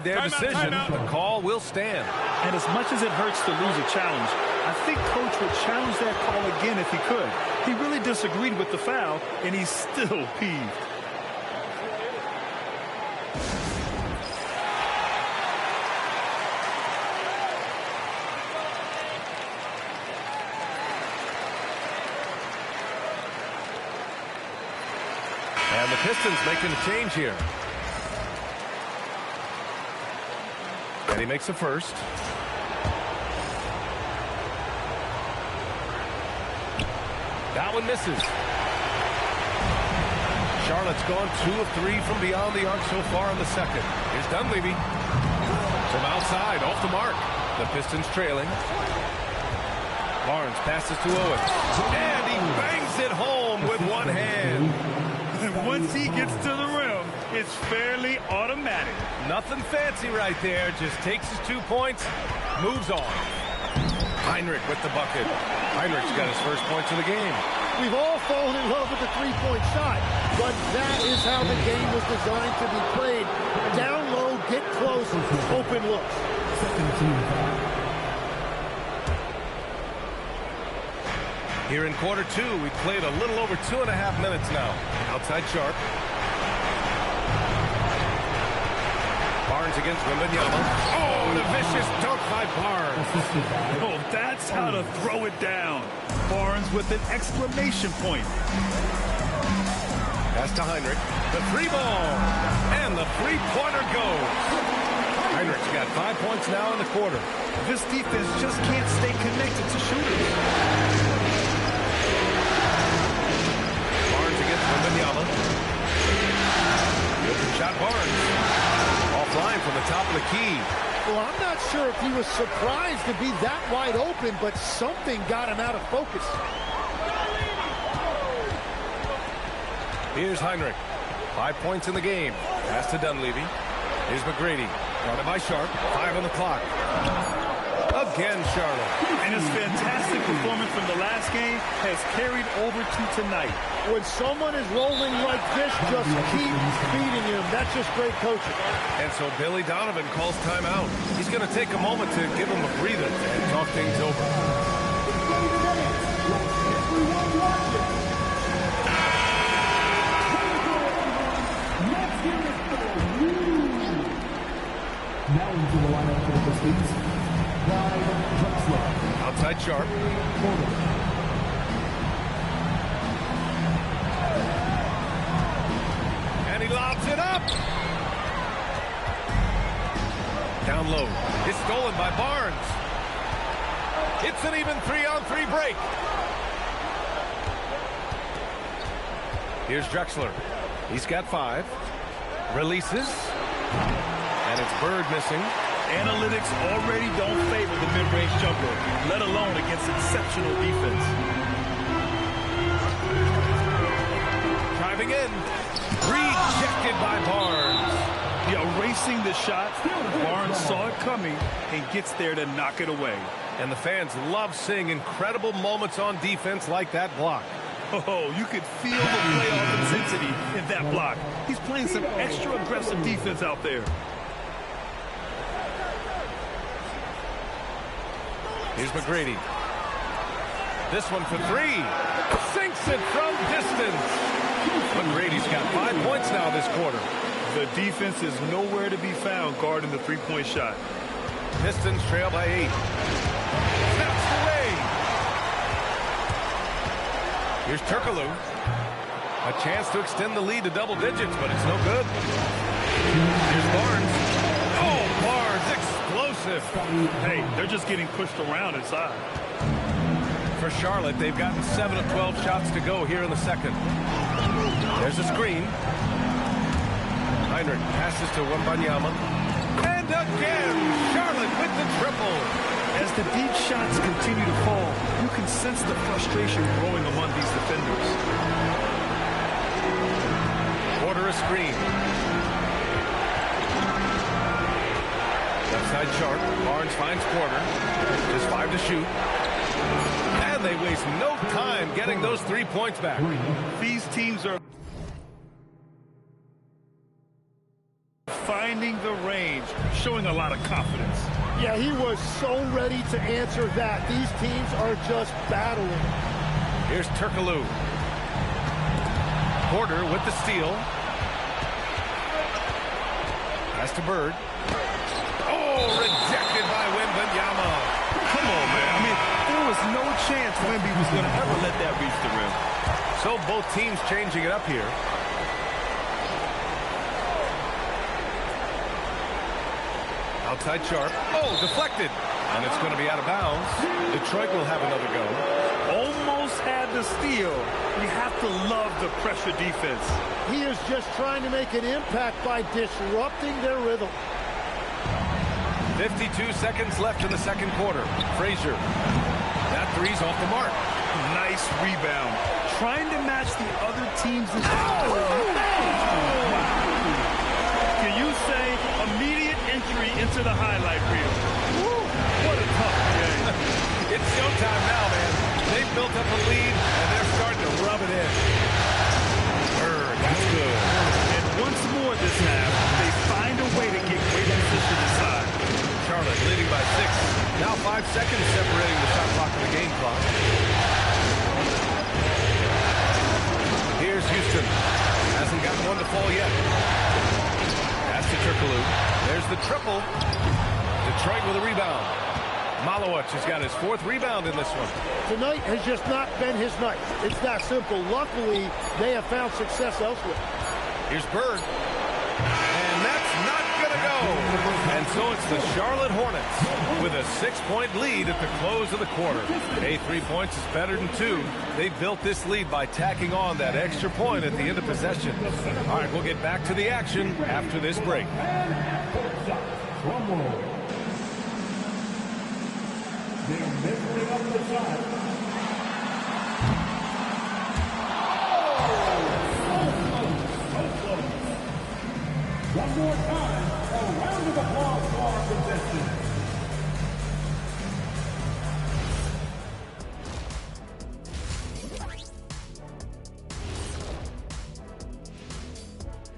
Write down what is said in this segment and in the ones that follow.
Their decision, the call will stand. And as much as it hurts to lose a challenge, I think Coach would challenge that call again if he could. He really disagreed with the foul, and he's still peeved. And the Pistons making a change here. And he makes the first. That one misses. Charlotte's gone 2 of 3 from beyond the arc so far in the second. Here's Dunleavy. From outside, off the mark. The Pistons trailing. Barnes passes to Owens. And he bangs it home with one hand. And once he gets to the rim, it's fairly automatic. Nothing fancy right there. Just takes his 2 points, moves on. Heinrich with the bucket. Heinrich's got his first points of the game. We've all fallen in love with the three-point shot, but that is how the game was designed to be played. Down low, get close, open looks. Here in quarter 2, we played a little over 2.5 minutes now. Outside Sharp. Barnes against Wemby. Oh, and a vicious dunk by Barnes. Oh, that's how to throw it down. Barnes with an exclamation point. Pass to Heinrich. The 3-ball. And the 3-pointer goes. Heinrich's got 5 points now in the quarter. This defense just can't stay connected to shooters. Barnes against Wemby. Open shot Barnes. Offline from the top of the key. Well, I'm not sure if he was surprised to be that wide open, but something got him out of focus. Here's Heinrich. 5 points in the game. Pass to Dunleavy. Here's McGrady. Guarded by Sharp. 5 on the clock. Again, Charlotte. And his fantastic performance from the last game has carried over to tonight. When someone is rolling like this, just keep feeding him. That's just great coaching. And so Billy Donovan calls timeout. He's going to take a moment to give him a breather and talk things over. Now into the lineup for the Pistons. Outside Sharp. And he lobs it up. Down low. It's stolen by Barnes. It's an even 3-on-3 break. Here's Drexler. He's got 5. Releases. And it's Bird missing. Analytics already don't favor the mid-range jumper, let alone against exceptional defense. Driving in. Rejected by Barnes. Erasing the shot. Barnes saw it coming and gets there to knock it away. And the fans love seeing incredible moments on defense like that block. Oh, you could feel the playoff intensity in that block. He's playing some extra aggressive defense out there. Here's McGrady. This one for 3. Sinks it from distance. McGrady's got 5 points now this quarter. The defense is nowhere to be found guarding the three-point shot. Pistons trail by 8. Snaps away. Here's Turkoglu. A chance to extend the lead to double digits, but it's no good. Here's Barnes. Oh, Barnes, explosive. Hey, they're just getting pushed around inside. For Charlotte, they've gotten 7 of 12 shots to go here in the second. There's a screen. Heinrich passes to Wembanyama. And again, Charlotte with the triple. As the deep shots continue to fall, you can sense the frustration growing among these defenders. Order a screen. Left side Sharp. Barnes finds Porter. Just 5 to shoot. And they waste no time getting those 3 points back. These teams are finding the range showing a lot of confidence. Yeah, he was so ready to answer that. These teams are just battling. Here's Turkaloo. Porter with the steal. Pass to Bird. Oh, rejected by Wemby. Come on, man. I mean, there was no chance Wemby was going to ever let that reach the rim. So both teams changing it up here. Outside Sharp. Oh, deflected. And it's going to be out of bounds. Detroit will have another go. Almost had the steal. You have to love the pressure defense. He is just trying to make an impact by disrupting their rhythm. 52 seconds left in the second quarter. Frazier. That three's off the mark. Nice rebound. Trying to match the other team's... Can you say immediate entry into the highlight reel? Woo, what a tough game. It's showtime now, man. They've built up a lead, and they're starting to rub it in. Bird, that's good. And once more this half, they find a way to get great position inside. Charlotte leading by 6. Now 5 seconds separating the shot clock and the game clock. Here's Houston. Hasn't gotten one to fall yet. That's to Turkaloo. There's the triple. Detroit with a rebound. Malowicz has got his 4th rebound in this one. Tonight has just not been his night. It's that simple. Luckily, they have found success elsewhere. Here's Bird. And that's not going to go. And so it's the Charlotte Hornets with a 6-point lead at the close of the quarter. 3 points is better than 2. They built this lead by tacking on that extra point at the end of possession. All right, we'll get back to the action after this break. One more time, a round of applause for our contestants.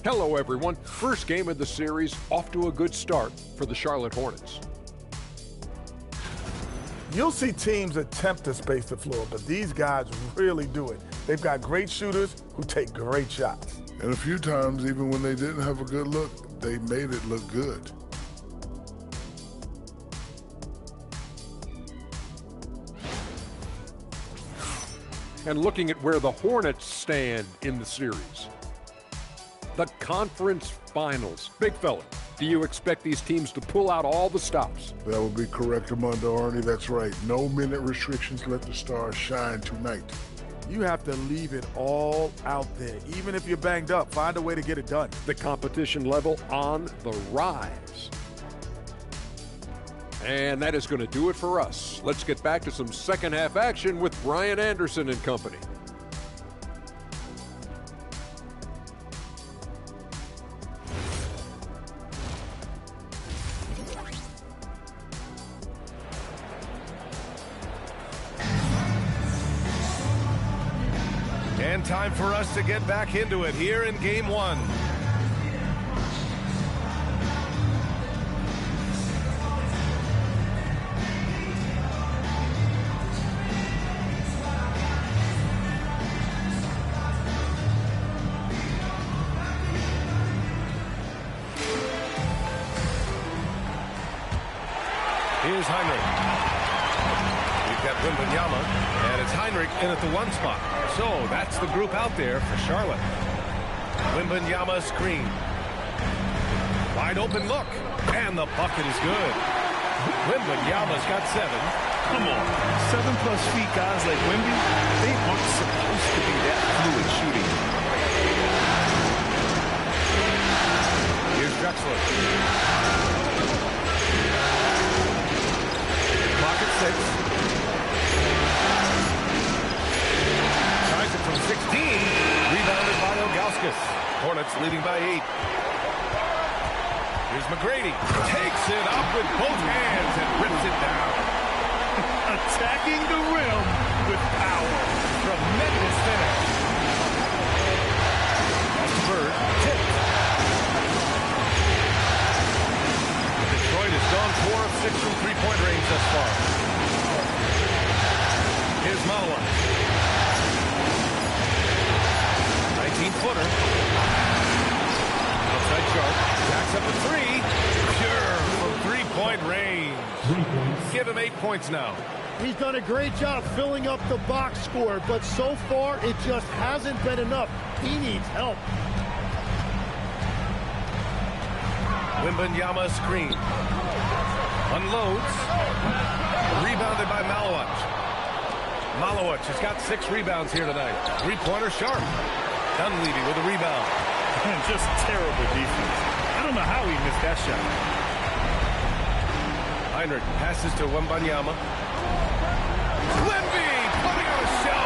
Hello, everyone. First game of the series, off to a good start for the Charlotte Hornets. You'll see teams attempt to space the floor, but these guys really do it. They've got great shooters who take great shots. And a few times, even when they didn't have a good look, they made it look good. And looking at where the Hornets stand in the series. The conference finals. Big fella, do you expect these teams to pull out all the stops? That would be correct, Armando Arnie. That's right. No minute restrictions. Let the stars shine tonight. You have to leave it all out there. Even if you're banged up, find a way to get it done. The competition level on the rise. And that is going to do it for us. Let's get back to some second half action with Brian Anderson and company. And time for us to get back into it here in Game 1. Here's Heinrich. We've got Wemby, and it's Heinrich in at the 1 spot. So that's the group out there for Charlotte. Wemby screen. Wide open look. And the bucket is good. Wemby's got 7. Come on. 7+ feet guys like Wemby, they aren't supposed to be that fluid shooting. Here's Drexler. Clock at 6. Tries it from 16. Rebounded by Ilgauskas. Hornets leading by 8. Here's McGrady. Takes it up with both hands and rips it down. Attacking the rim with power. Tremendous finish. That's Bird. Tipped. The 4 of 6 from three-point range thus far. Here's Malawat. 19-footer. Outside Sharp. Backs up a three. Sure, from three-point range. Give him 8 points now. He's done a great job filling up the box score, but so far it just hasn't been enough. He needs help. Wemby screen. Unloads. Rebounded by Malawat. Malawat has got 6 rebounds here tonight. Three-pointer Sharp. Dunleavy with a rebound. Just terrible defense. I don't know how he missed that shot. Heinrich passes to Wemby. Wemby putting on a show.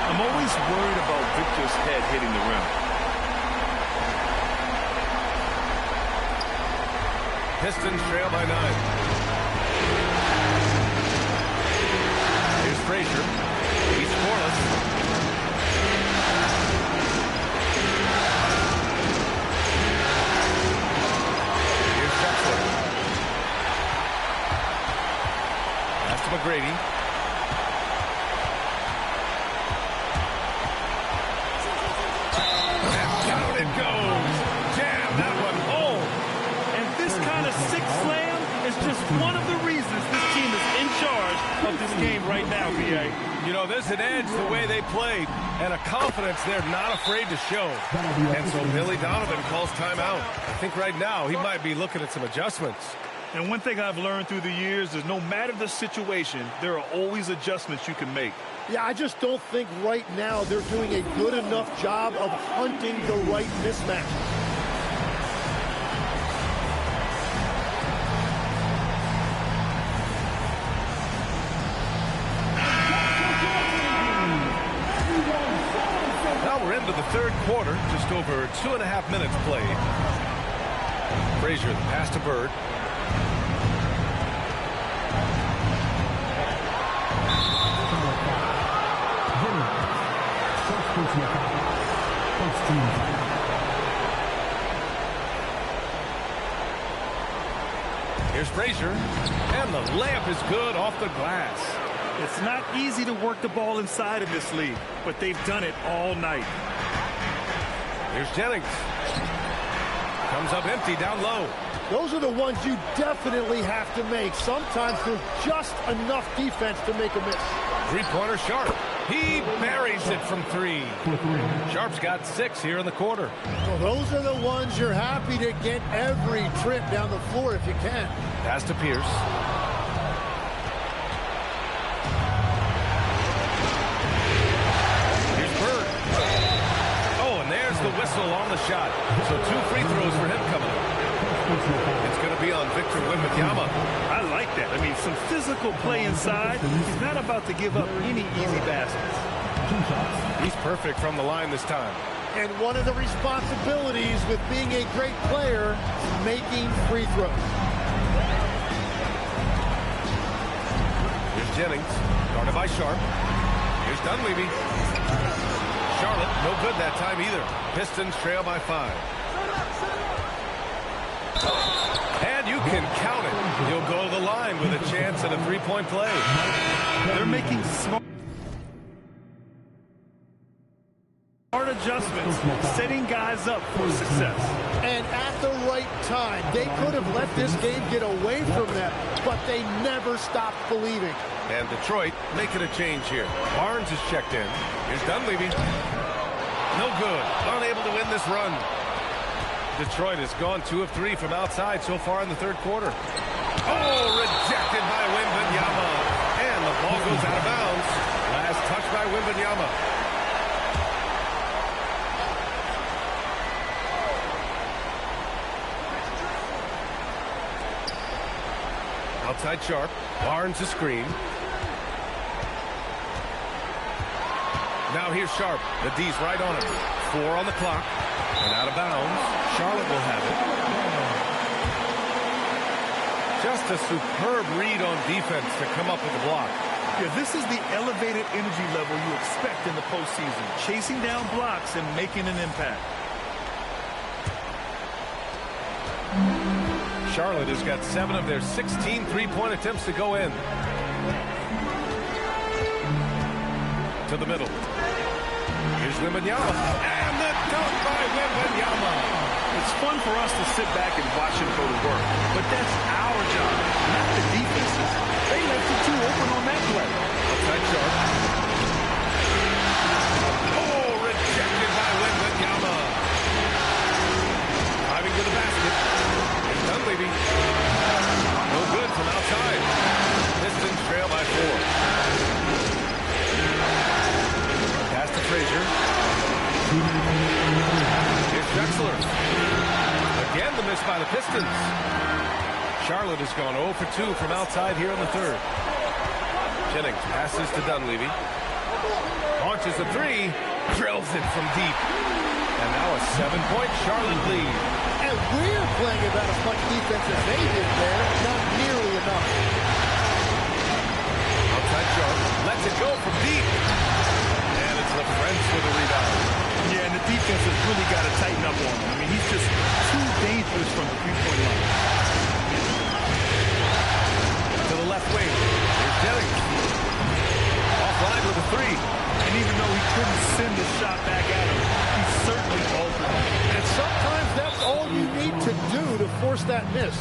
I'm always worried about Victor's head hitting the rim. Pistons trail by 9. Here's Frazier. He's scoreless. Here's Jackson. Pass to McGrady. And down it goes. Jam that one home. And this kind of six slam is just one of the reasons this team is in charge of this game right now, B.A. You know, there's an edge the way they played and a confidence they're not afraid to show. And so Billy Donovan calls timeout. I think right now he might be looking at some adjustments. And one thing I've learned through the years is no matter the situation, there are always adjustments you can make. Yeah, I just don't think right now they're doing a good enough job of hunting the right mismatch. Into the third quarter, just over 2.5 minutes played. Frazier, the pass to Bird. Here's Frazier, and the layup is good off the glass. It's not easy to work the ball inside of this league, but they've done it all night. Here's Jennings. Comes up empty down low. Those are the ones you definitely have to make. Sometimes there's just enough defense to make a miss. Three-pointer Sharp. He buries it from 3. Sharp's got 6 here in the quarter. Well, those are the ones you're happy to get every trip down the floor if you can. Pass to Pierce. The whistle on the shot. So 2 free throws for him coming up. It's going to be on Victor Wembanyama. I like that. I mean, some physical play inside. He's not about to give up any easy baskets. He's perfect from the line this time. And one of the responsibilities with being a great player, making free throws. Here's Jennings, guarded by Sharp. Here's Dunleavy. Charlotte, no good that time either. Pistons trail by 5. And you can count it. He'll go to the line with a chance at a 3-point play. They're making smart adjustments, setting guys up for success. And at the right time, they could have let this game get away from them, but they never stopped believing. And Detroit making a change here. Barnes is checked in. Here's Dunleavy. No good. Unable to win this run. Detroit has gone 2 of 3 from outside so far in the third quarter. Oh, rejected by Wembanyama. And the ball goes out of bounds. Last touch by Wembanyama. Outside Sharp. Barnes a screen. Now here's Sharp. The D's right on him. 4 on the clock. And out of bounds. Charlotte will have it. Just a superb read on defense to come up with the block. Yeah, this is the elevated energy level you expect in the postseason. Chasing down blocks and making an impact. Charlotte has got 7 of their 16 three-point attempts to go in. To the middle. Here's Wembanyama. And the dunk by Wembanyama. It's fun for us to sit back and watch him go to work, but that's our job, not the defense's. They left the 2 open on that play. Outside Sharp. Oh, rejected by Wembanyama. Driving to the basket. It's Dunleavy. No good from outside. Pistons trail by 4. Pass to Frazier. Here's Drexler. Again, the miss by the Pistons. Charlotte has gone 0 for 2 from outside here in the third. Jennings passes to Dunleavy. Launches a 3. Drills it from deep. And now a 7-point Charlotte lead. And we're playing about as much defense as they did there. Not nearly enough. Outside Sharp. Lets it go from deep. And it's LaFrentz with a rebound. Yeah, and the defense has really got to tighten up on him. I mean, he's just too dangerous from the three-point line. To the left wing. Here's Jennings. Offline with a 3. And even though he couldn't send the shot back at him, he certainly altered it. And sometimes that's all you need to do to force that miss.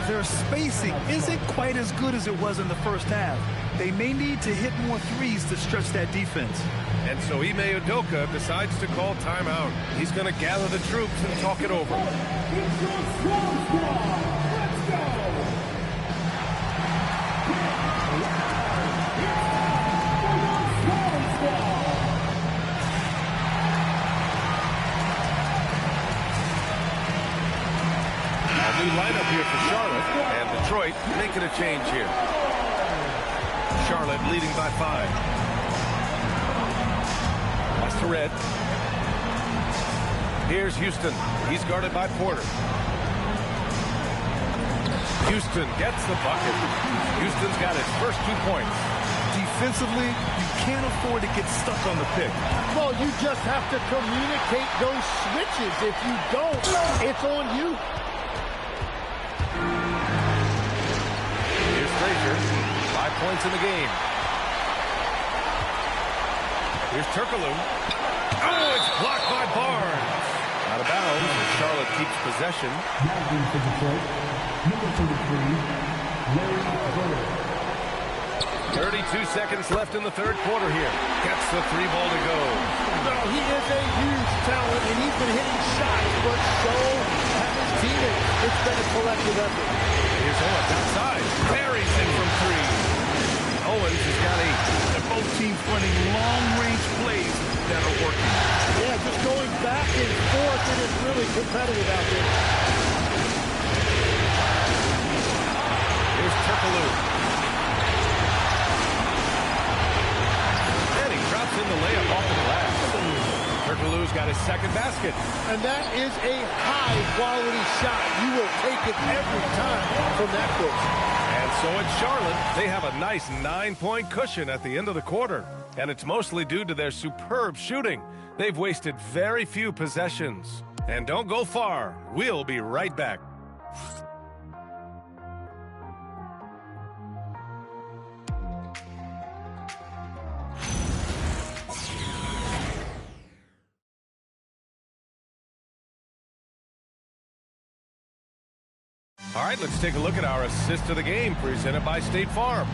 Their spacing isn't quite as good as it was in the first half. They may need to hit more threes to stretch that defense. And so Ime Udoka decides to call timeout. He's going to gather the troops and talk it over. It's your strong squad. Let's go. A new lineup here for Charlotte, and Detroit making a change here. Charlotte leading by 5. Pass to Red. Here's Houston. He's guarded by Porter. Houston gets the bucket. Houston's got his first 2 points. Defensively, you can't afford to get stuck on the pick. Well, you just have to communicate those switches. If you don't, it's on you. Here's Frazier. 5 points in the game. Here's Turkoglu. Oh, it's blocked by Barnes. Out of bounds. Charlotte keeps possession. Number 33, Larry Bird. 32 seconds left in the third quarter here. Gets the 3 ball to go. Well, he is a huge talent, and he's been hitting shots, but so have his teammates. It's been a collective effort. Here's Owens outside. Buries in from 3. Owens has got 8. They're both teams running long-range plays that are working. Yeah, just going back and forth, and it's really competitive out there. Here's Turkoglu. And he drops in the layup off the glass. Turkoglu's got his second basket. And that is a high-quality shot. You will take it every time from that coach. And so it's Charlotte. They have a nice 9-point cushion at the end of the quarter. And it's mostly due to their superb shooting. They've wasted very few possessions. And don't go far. We'll be right back. All right, let's take a look at our assist of the game presented by State Farm.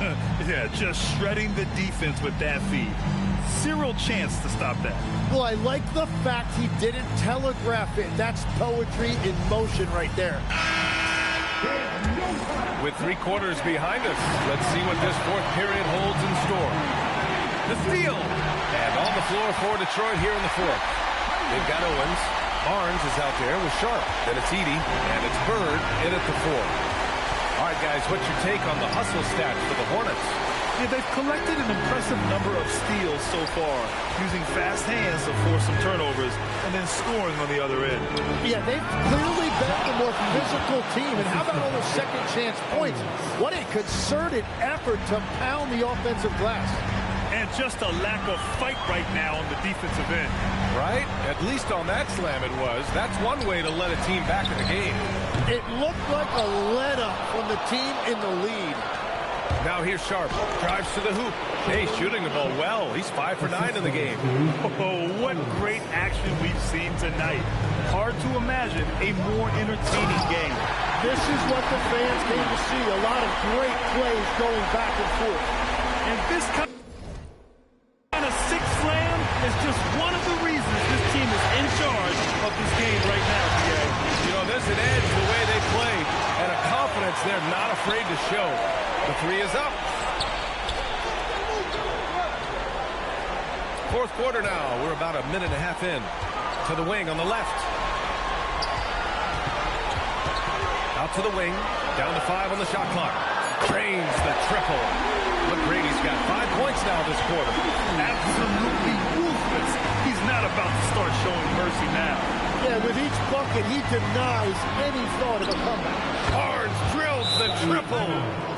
Yeah, just shredding the defense with that feed. Zero chance to stop that. Well, I like the fact he didn't telegraph it. That's poetry in motion right there. With 3 quarters behind us, let's see what this fourth period holds in store. The steal. And on the floor for Detroit here in the fourth. They've got Owens. Barnes is out there with Sharp. Then it's Edey, and it's Bird in at the 4. All right, guys, what's your take on the hustle stats for the Hornets? Yeah, they've collected an impressive number of steals so far, using fast hands to force some turnovers and then scoring on the other end. Yeah, they've clearly been the more physical team. And how about all those second chance points? What a concerted effort to pound the offensive glass. And just a lack of fight right now on the defensive end. Right? At least on that slam it was. That's one way to let a team back in the game. It looked like a let-up from the team in the lead. Now here's Sharp. Drives to the hoop. Hey, shooting the ball well. He's 5 for 9 in the game. Oh, what great action we've seen tonight. Hard to imagine a more entertaining game. This is what the fans came to see. A lot of great plays going back and forth. And this kind of six slam is just one of the reasons this team is in charge of this game right now, PA. You know, there's an edge the way they play and a confidence they're not afraid to show. The three is up. Fourth quarter now. We're about a minute and a half in. To the wing on the left. Out to the wing. Down to 5 on the shot clock. Drains the triple. McGrady's got 5 points now this quarter. Absolutely ruthless. He's not about to start showing mercy now. Yeah, with each bucket, he denies any thought of a comeback. Barnes drills the triple.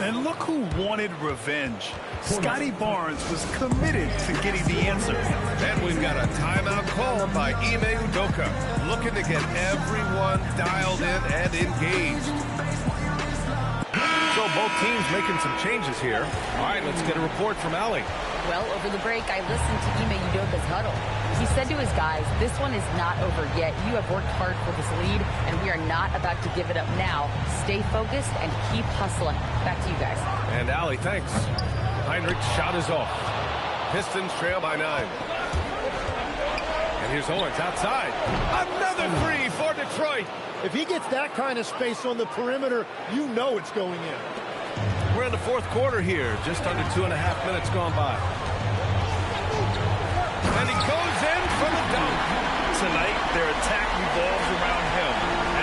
And look who wanted revenge. Scotty Barnes was committed to getting the answer. Then we've got a timeout called by Ime Udoka, looking to get everyone dialed in and engaged. So both teams making some changes here. All right, let's get a report from Allie. Well, over the break, I listened to Ime Udoka's huddle. He said to his guys, this one is not over yet. You have worked hard for this lead, and we are not about to give it up now. Stay focused and keep hustling. Back to you guys. And Allie, thanks. Heinrich's shot is off. Pistons trail by 9. And here's Owens outside. Another three for Detroit. If he gets that kind of space on the perimeter, you know it's going in. We're in the fourth quarter here. Just under 2.5 minutes gone by. And he goes in for the dunk. Tonight, their attack revolves around him.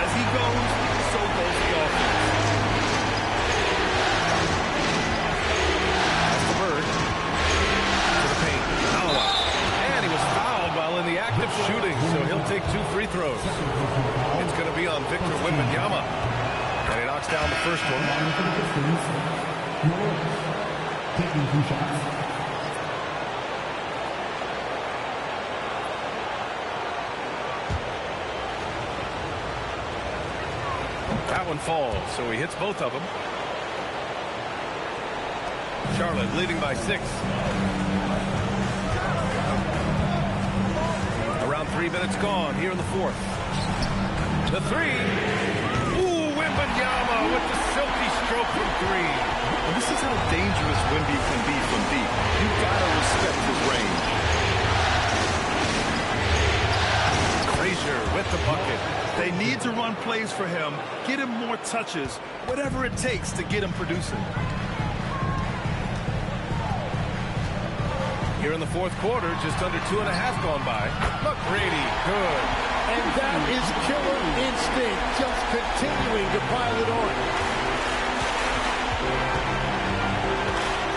As he goes, so goes the offense. That's the Bird. To the paint. And he was fouled while in the act of shooting, so he'll take 2 free throws. It's going to be on Victor Wembanyama. And he knocks down the first one. Taking 2 shots. That one falls, so he hits both of them. Charlotte leading by 6. Around 3 minutes gone here in the fourth. The three. Ooh, Wembanyama with the silky stroke from 3. And this is how dangerous Wemby can be from deep. You've got to respect his range. Frazier with the bucket. They need to run plays for him, get him more touches, whatever it takes to get him producing. Here in the fourth quarter, just under 2.5 gone by. McGrady, good. And that is killer instinct, just continuing to pile it on.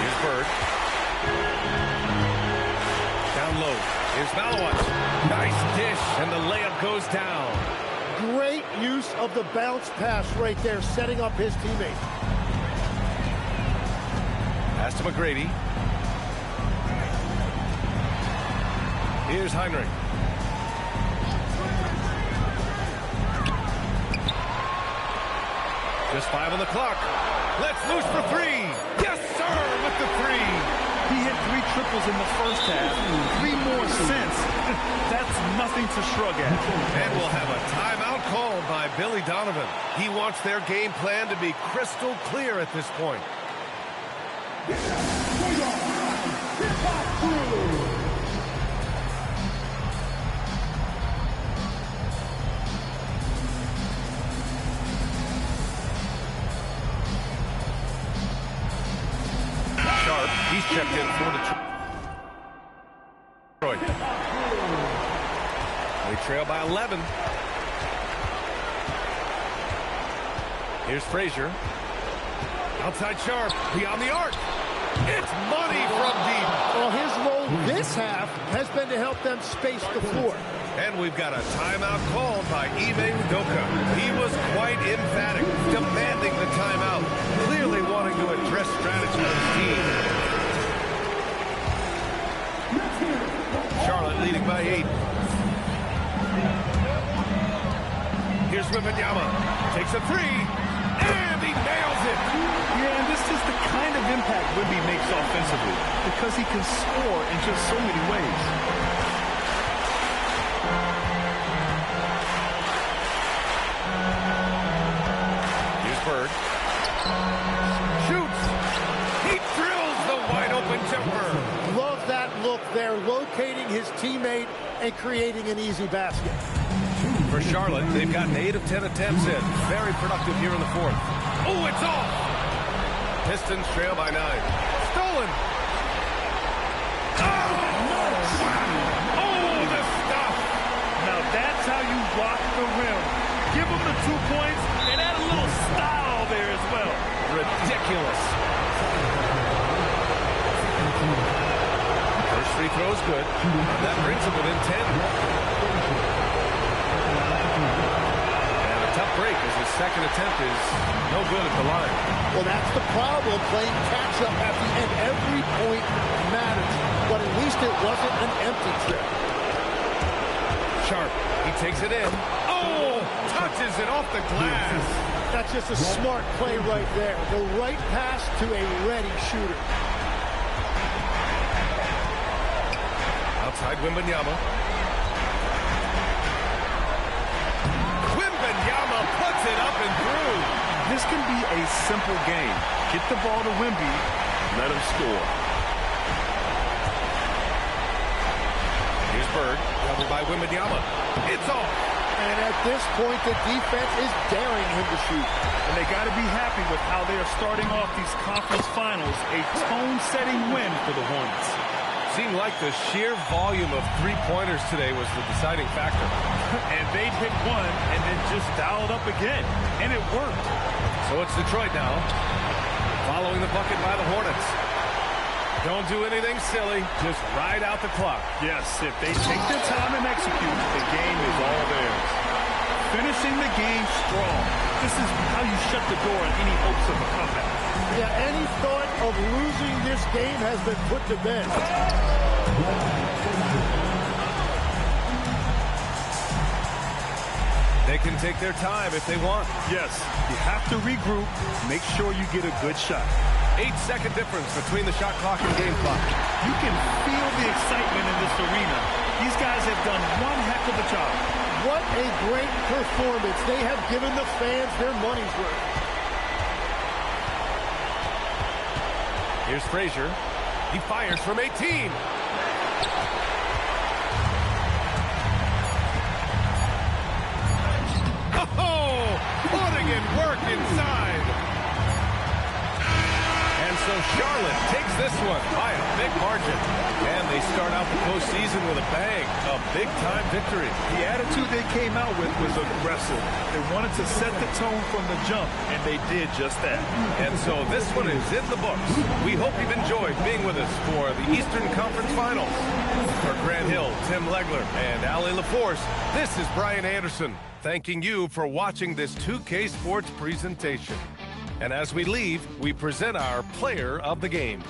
Here's Bird. Down low. Here's Malawat. Nice dish, and the layup goes down. Great use of the bounce pass right there, setting up his teammate. Pass to McGrady. Here's Heinrich. Just 5 on the clock. Let's loose for 3. Yes, sir, with the 3. He hit 3 triples in the first half. 3 more since. That's nothing to shrug at. And we'll have a timeout called by Billy Donovan. He wants their game plan to be crystal clear at this point. Sharp, he's checked in for Detroit. They trail by 11. Here's Frazier. Outside Sharp, beyond the arc. It's money from deep. Well, his role this half has been to help them space the floor. And we've got a timeout called by Ime Udoka. He was quite emphatic, demanding the timeout, clearly wanting to address strategy of his team. Charlotte leading by 8. Here's Wemby takes a three, and he nails it. Yeah, and this is the kind of impact Wemby makes offensively because he can score in just so many ways. Here's Bird. Shoots. He drills the wide-open jumper. Love that look there, locating his teammate and creating an easy basket. For Charlotte, they've gotten 8 of 10 attempts in. Very productive here in the fourth. Oh, it's off! Pistons trail by 9. Stolen! Oh, the stuff! Now that's how you rock the rim. Give him the 2 points and add a little style there as well. Ridiculous. First free throw is good. That brings him within 10. And a tough break as his second attempt is no good at the line. Well, that's the problem, playing catch-up at the end. Every point matters, but at least it wasn't an empty trip. Sharp, he takes it in. Oh, touches it off the glass. That's just a smart play right there. The right pass to a ready shooter. Outside Wembanyama. Wembanyama puts it up and through. This can be a simple game. Get the ball to Wemby, let him score. Here's Bird, covered by Wembanyama. It's off. And at this point, the defense is daring him to shoot. And they got to be happy with how they are starting off these conference finals. A tone-setting win for the Hornets. Seemed like the sheer volume of three-pointers today was the deciding factor. And they'd hit one and then just dial it up again. And it worked. So it's Detroit now, following the bucket by the Hornets. Don't do anything silly, just ride out the clock. Yes, if they take their time and execute, the game is all theirs. Finishing the game strong. This is how you shut the door on any hopes of a comeback. Yeah, any thought of losing this game has been put to bed. They can take their time if they want. Yes, you have to regroup, make sure you get a good shot. 8-second difference between the shot clock and game clock. You can feel the excitement in this arena. These guys have done one heck of a job. What a great performance. They have given the fans their money's worth. Here's Frazier. He fires from 18. Oh, putting in work inside. And so Charlotte takes this one by a big margin. And they start out the postseason with a bang. A big-time victory. The attitude they came out with was aggressive. They wanted to set the tone from the jump, and they did just that. And so this one is in the books. We hope you've enjoyed being with us for the Eastern Conference Finals. For Grant Hill, Tim Legler, and Allie LaForce, this is Brian Anderson, thanking you for watching this 2K Sports presentation. And as we leave, we present our player of the game.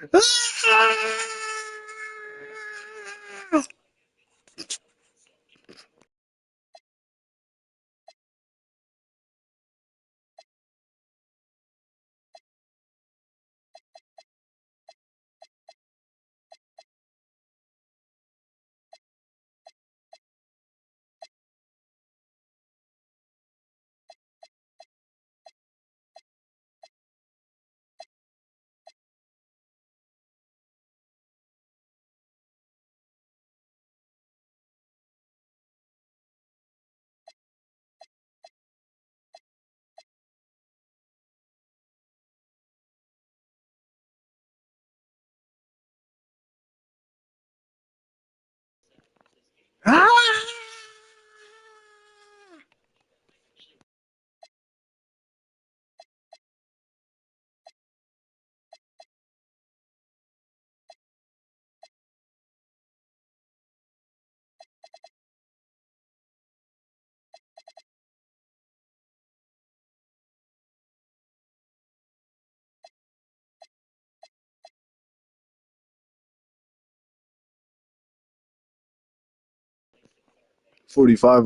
$45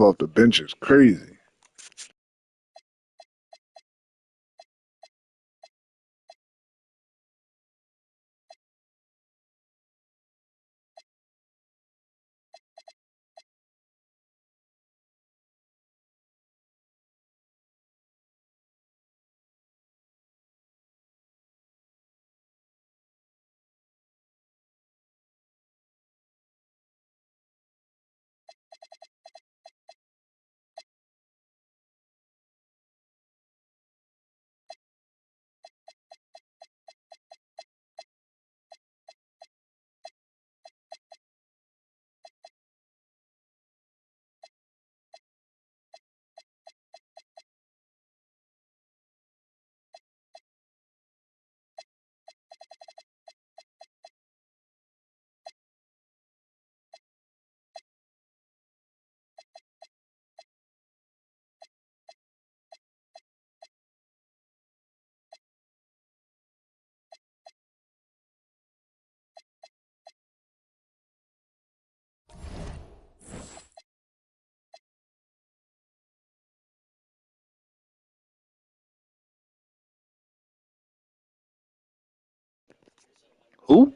off the bench is crazy. Who?